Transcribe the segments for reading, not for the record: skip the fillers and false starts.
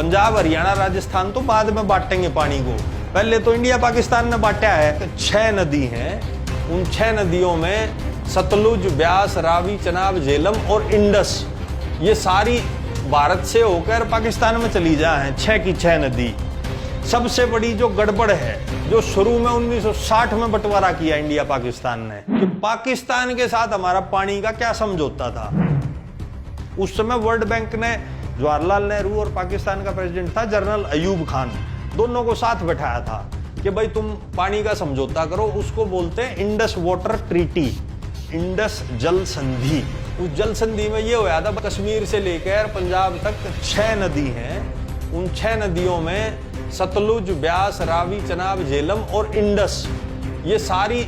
पंजाब, हरियाणा, राजस्थान तो बाद में बांटेंगे पानी को, पहले तो इंडिया पाकिस्तान ने बांटा है। 6 नदी हैं, उन 6 नदियों में सतलुज, ब्यास, रावी, चनाब, झेलम और इंडस, ये सारी भारत से होकर पाकिस्तान में चली जा है। 6 की 6 नदी। सबसे बड़ी जो गड़बड़ है, जो शुरू में 1960 में बंटवारा किया इंडिया पाकिस्तान ने, कि पाकिस्तान के साथ हमारा पानी का क्या समझौता था। उस समय वर्ल्ड बैंक ने जवाहरलाल नेहरू और पाकिस्तान का प्रेसिडेंट था जनरल अयूब खान, दोनों को साथ बैठाया था कि भाई तुम पानी का समझौता करो। उसको बोलते हैं इंडस वाटर ट्रीटी, इंडस जल संधि। उस जल संधि में ये होया था, कश्मीर से लेकर पंजाब तक 6 नदी हैं, उन 6 नदियों में सतलुज, ब्यास, रावी, चनाब, झेलम और इंडस, ये सारी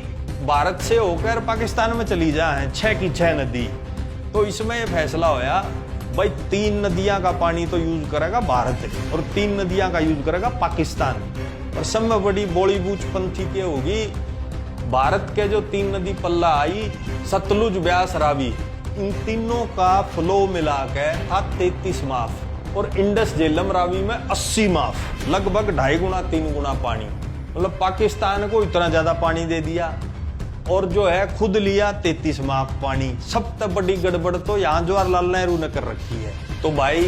भारत से होकर पाकिस्तान में चली जा है। 6 की 6 नदी। तो इसमें ये फैसला होया भाई 3 नदियां का पानी तो यूज करेगा भारत और 3 नदियां का यूज करेगा पाकिस्तान। और सब में बड़ी बॉलीवुड पंथी के होगी, भारत के जो 3 नदी पल्ला आई, सतलुज, ब्यास, रावी, इन तीनों का फ्लो मिला के था 33 माफ, और इंडस, झेलम, रावी में 80 माफ, लगभग 2.5 गुना 3 गुना पानी। मतलब पाकिस्तान को इतना ज्यादा पानी दे दिया और जो है खुद लिया 33 माफ पानी। सबसे बड़ी गड़बड़ तो यहाँ जवाहरलाल नेहरू ने कर रखी है। तो भाई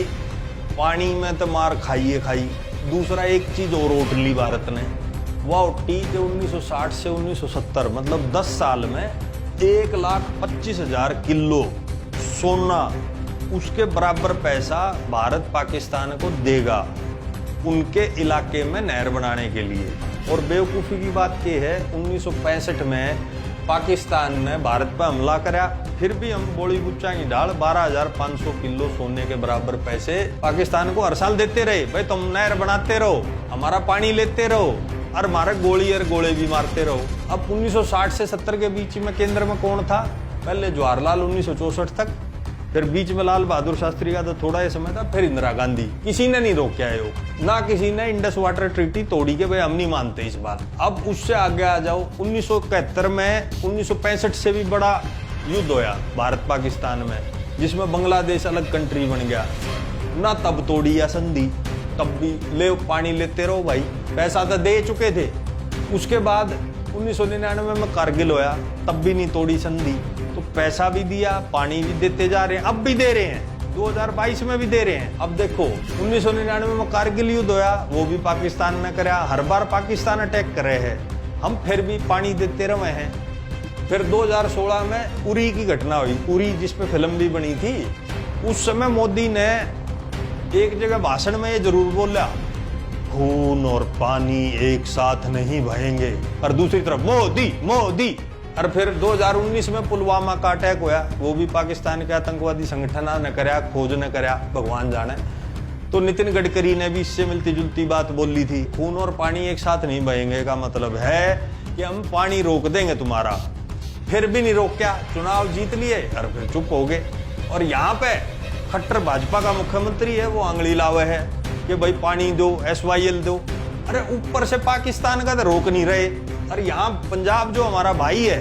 पानी में तो मार खाइए खाई। दूसरा एक चीज और उठ ली भारत ने, वह उठी कि 1960 से 1970 मतलब 10 साल में 1,25,000 किलो सोना, उसके बराबर पैसा भारत पाकिस्तान को देगा उनके इलाके में नहर बनाने के लिए। और बेवकूफ़ी की बात यह है, 1965 में पाकिस्तान ने भारत पर हमला करा, फिर भी हम बोली गुच्चा की ढाल 12,500 किलो सोने के बराबर पैसे पाकिस्तान को हर साल देते रहे। भाई तुम नहर बनाते रहो, हमारा पानी लेते रहो और हमारे गोली और गोले भी मारते रहो। अब 1960 से 70 के बीच में केंद्र में कौन था? पहले जवाहरलाल 1964 तक, फिर बीच में लाल बहादुर शास्त्री का तो थोड़ा ही समय था, फिर इंदिरा गांधी। किसी ने नहीं रोका है, ना किसी ने इंडस वाटर ट्रीटी तोड़ी के भाई हम नहीं मानते इस बात। अब उससे आगे आ जाओ, 1971 में 1965 से भी बड़ा युद्ध होया भारत पाकिस्तान में, जिसमें बांग्लादेश अलग कंट्री बन गया। ना तब तोड़ी या संधि, तब भी ले पानी लेते रहो भाई, पैसा तो दे चुके थे। उसके बाद 1999 में कारगिल होया, तब भी नहीं तोड़ी संधि, तो पैसा भी दिया, पानी भी देते जा रहे हैं, अब भी दे रहे हैं, 2022 में भी दे रहे हैं। अब देखो 1999 में कारगिल युद्ध होया, वो भी पाकिस्तान ने कराया, हर बार पाकिस्तान अटैक कर रहे हैं, हम फिर भी पानी देते रहे हैं। फिर 2016 में उरी की घटना हुई, उरी जिस पे फिल्म भी बनी थी, उस समय मोदी ने एक जगह भाषण में ये जरूर बोला, खून और पानी एक साथ नहीं बहेंगे, और दूसरी तरफ मोदी मोदी। और फिर 2019 में पुलवामा का अटैक हुआ, वो भी पाकिस्तान के आतंकवादी संगठन ने कराया, खोज ने कराया, भगवान जाने। तो नितिन गडकरी ने भी इससे मिलती जुलती बात बोली थी, खून और पानी एक साथ नहीं बहेंगे का मतलब है कि हम पानी रोक देंगे तुम्हारा। फिर भी नहीं रोक, क्या चुनाव जीत लिए और फिर चुप हो गए। और यहाँ पे खट्टर भाजपा का मुख्यमंत्री है, वो आंगली लावे है कि भाई पानी दो, SYL दो। अरे ऊपर से पाकिस्तान का तो रोक नहीं रहे, और यहाँ पंजाब जो हमारा भाई है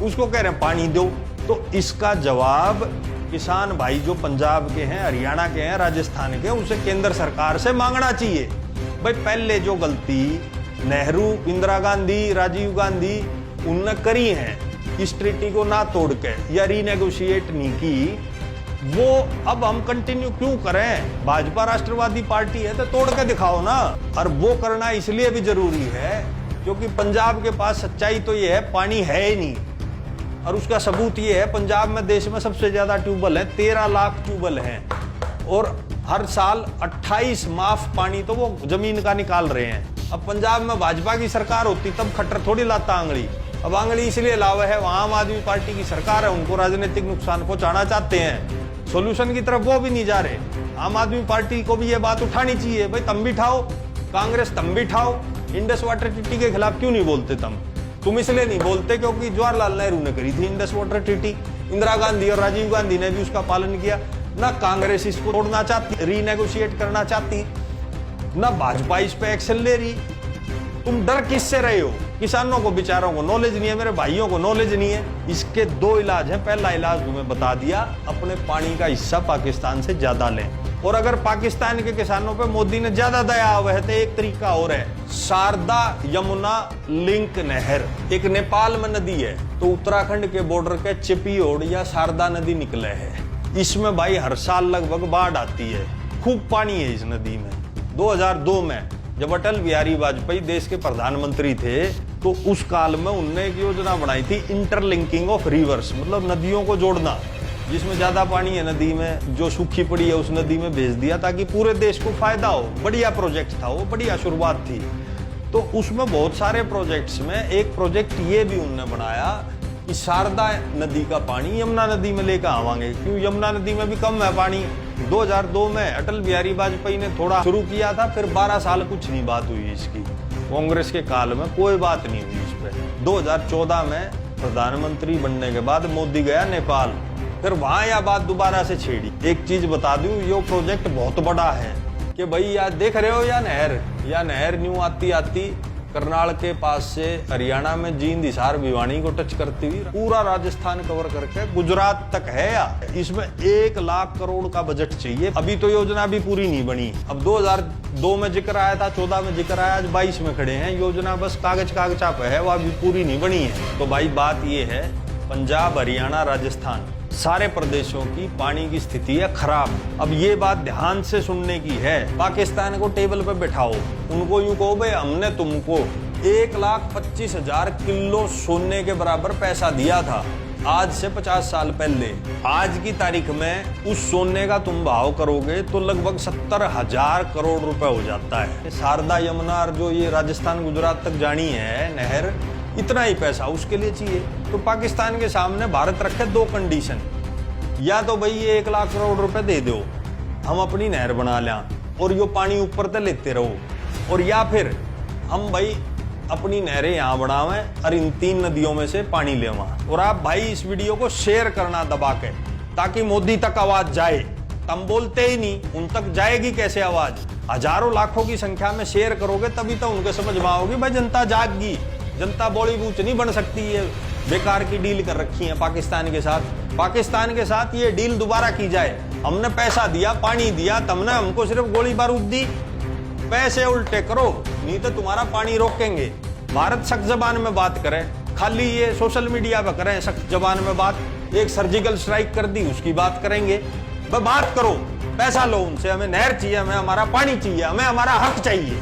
उसको कह रहे हैं पानी दो। तो इसका जवाब किसान भाई जो पंजाब के हैं, हरियाणा के हैं, राजस्थान के हैं, उसे केंद्र सरकार से मांगना चाहिए। भाई पहले जो गलती नेहरू, इंदिरा गांधी, राजीव गांधी उनने करी है, इस ट्रीटी को ना तोड़ के या रीनेगोशिएट नहीं की, वो अब हम कंटिन्यू क्यों करें? भाजपा राष्ट्रवादी पार्टी है तो तोड़ के दिखाओ ना। और वो करना इसलिए भी जरूरी है क्योंकि पंजाब के पास सच्चाई तो ये है, पानी है ही नहीं। और उसका सबूत ये है, पंजाब में देश में सबसे ज्यादा ट्यूबवेल है, 13 लाख ट्यूबवेल हैं, और हर साल 28 माफ पानी तो वो जमीन का निकाल रहे हैं। अब पंजाब में भाजपा की सरकार होती तब खट्टर थोड़ी लाता आंगली। अब आंगली इसलिए लावे है, वहां आम आदमी पार्टी की सरकार है, उनको राजनीतिक नुकसान पहुंचाना चाहते हैं, सोल्यूशन की तरफ वो भी नहीं जा रहे। आम आदमी पार्टी को भी ये बात उठानी चाहिए, भाई तुम भी उठाओ, कांग्रेस तुम भी उठाओ, इंडस वाटर ट्रीटी के खिलाफ क्यों नहीं बोलते तुम इसलिए नहीं बोलते क्योंकि जवाहरलाल नेहरू ने करी थी Indus water treaty, Indira Gandhi और राजीव गांधी ने भी उसका पालन किया। ना कांग्रेस इसको तोड़ना चाहती, रीनेगोशिएट करना चाहती, ना भाजपा इस पे एक्शन ले रही। तुम डर किससे रहे हो? किसानों को बेचारों को नॉलेज नहीं है, मेरे भाइयों को नॉलेज नहीं है। इसके 2 इलाज हैं। पहला इलाज तुम्हें बता दिया, अपने पानी का हिस्सा पाकिस्तान से ज्यादा लें। और अगर पाकिस्तान के किसानों पे मोदी ने ज्यादा दया हुआ है तो एक तरीका और है, शारदा यमुना लिंक नहर एक नेपाल में नदी है, तो उत्तराखंड के बॉर्डर के चिपियोड़ या शारदा नदी निकले है। इसमें भाई हर साल लगभग बाढ़ आती है, खूब पानी है इस नदी में। 2002 में जब अटल बिहारी वाजपेयी देश के प्रधानमंत्री थे तो उस काल में उनने एक योजना बनाई थी, इंटरलिंकिंग ऑफ रिवर्स, मतलब नदियों को जोड़ना। जिसमें ज्यादा पानी है नदी में, जो सूखी पड़ी है उस नदी में भेज दिया ताकि पूरे देश को फायदा हो। बढ़िया प्रोजेक्ट था वो, बढ़िया शुरुआत थी। तो उसमें बहुत सारे प्रोजेक्ट्स में एक प्रोजेक्ट ये भी उन्होंने बनाया कि शारदा नदी का पानी यमुना नदी में लेकर आवांगे, क्यों यमुना नदी में भी कम है पानी। 2002 में अटल बिहारी वाजपेयी ने थोड़ा शुरू किया था, फिर 12 साल कुछ नहीं बात हुई इसकी। कांग्रेस के काल में कोई बात नहीं हुई इस पे। 2014 में प्रधानमंत्री बनने के बाद मोदी गया नेपाल, फिर वहां यह बात दोबारा से छेड़ी। एक चीज बता दूं, ये प्रोजेक्ट बहुत बड़ा है कि भाई यार देख रहे हो या नहर न्यू आती आती करनाल के पास से हरियाणा में जींद, हिसार, भिवानी को टच करती हुई पूरा राजस्थान कवर करके गुजरात तक है। यार इसमें 1 लाख करोड़ का बजट चाहिए। अभी तो योजना भी पूरी नहीं बनी। अब 2002 में जिक्र आया था, 14 में जिक्र आया, आज 22 में खड़े हैं। योजना बस कागजा पे है, वो अभी पूरी नहीं बनी है। तो भाई बात ये है, पंजाब, हरियाणा, राजस्थान सारे प्रदेशों की पानी की स्थिति है खराब। अब ये बात ध्यान से सुनने की है। पाकिस्तान को टेबल पे बैठाओ, उनको यूं कहो भाई हमने तुमको 1,25,000 किलो सोने के बराबर पैसा दिया था आज से 50 साल पहले। आज की तारीख में उस सोने का तुम भाव करोगे तो लगभग 70,000 करोड़ रुपए हो जाता है। शारदा यमुना जो ये राजस्थान गुजरात तक जानी है नहर, इतना ही पैसा उसके लिए चाहिए। तो पाकिस्तान के सामने भारत रखे 2 कंडीशन, या तो भाई ये 1 लाख करोड़ रुपए दे दो, हम अपनी नहर बना लें और यो पानी ऊपर तक लेते रहो, और या फिर हम भाई अपनी नहरें यहाँ बनावें और इन 3 नदियों में से पानी लेवा। और आप भाई इस वीडियो को शेयर करना दबा के, ताकि मोदी तक आवाज जाए। तुम बोलते ही नहीं, उन तक जाएगी कैसे आवाज? हजारों लाखों की संख्या में शेयर करोगे तभी तो उनके समझ में आओगी। भाई जनता जागगी, जनता बॉलीवुड नहीं बन सकती है। बेकार की डील कर रखी है पाकिस्तान के साथ। पाकिस्तान के साथ ये डील दोबारा की जाए। हमने पैसा दिया, पानी दिया, तुमने हमको सिर्फ गोली बारूद दी। पैसे उल्टे करो, नहीं तो तुम्हारा पानी रोकेंगे। भारत सख्त जबान में बात करे, खाली ये सोशल मीडिया पर करें सख्त जबान में बात। एक सर्जिकल स्ट्राइक कर दी, उसकी बात करेंगे। बात करो, पैसा लो उनसे, हमें नहर चाहिए, हमें हमारा पानी चाहिए, हमें हमारा हक चाहिए।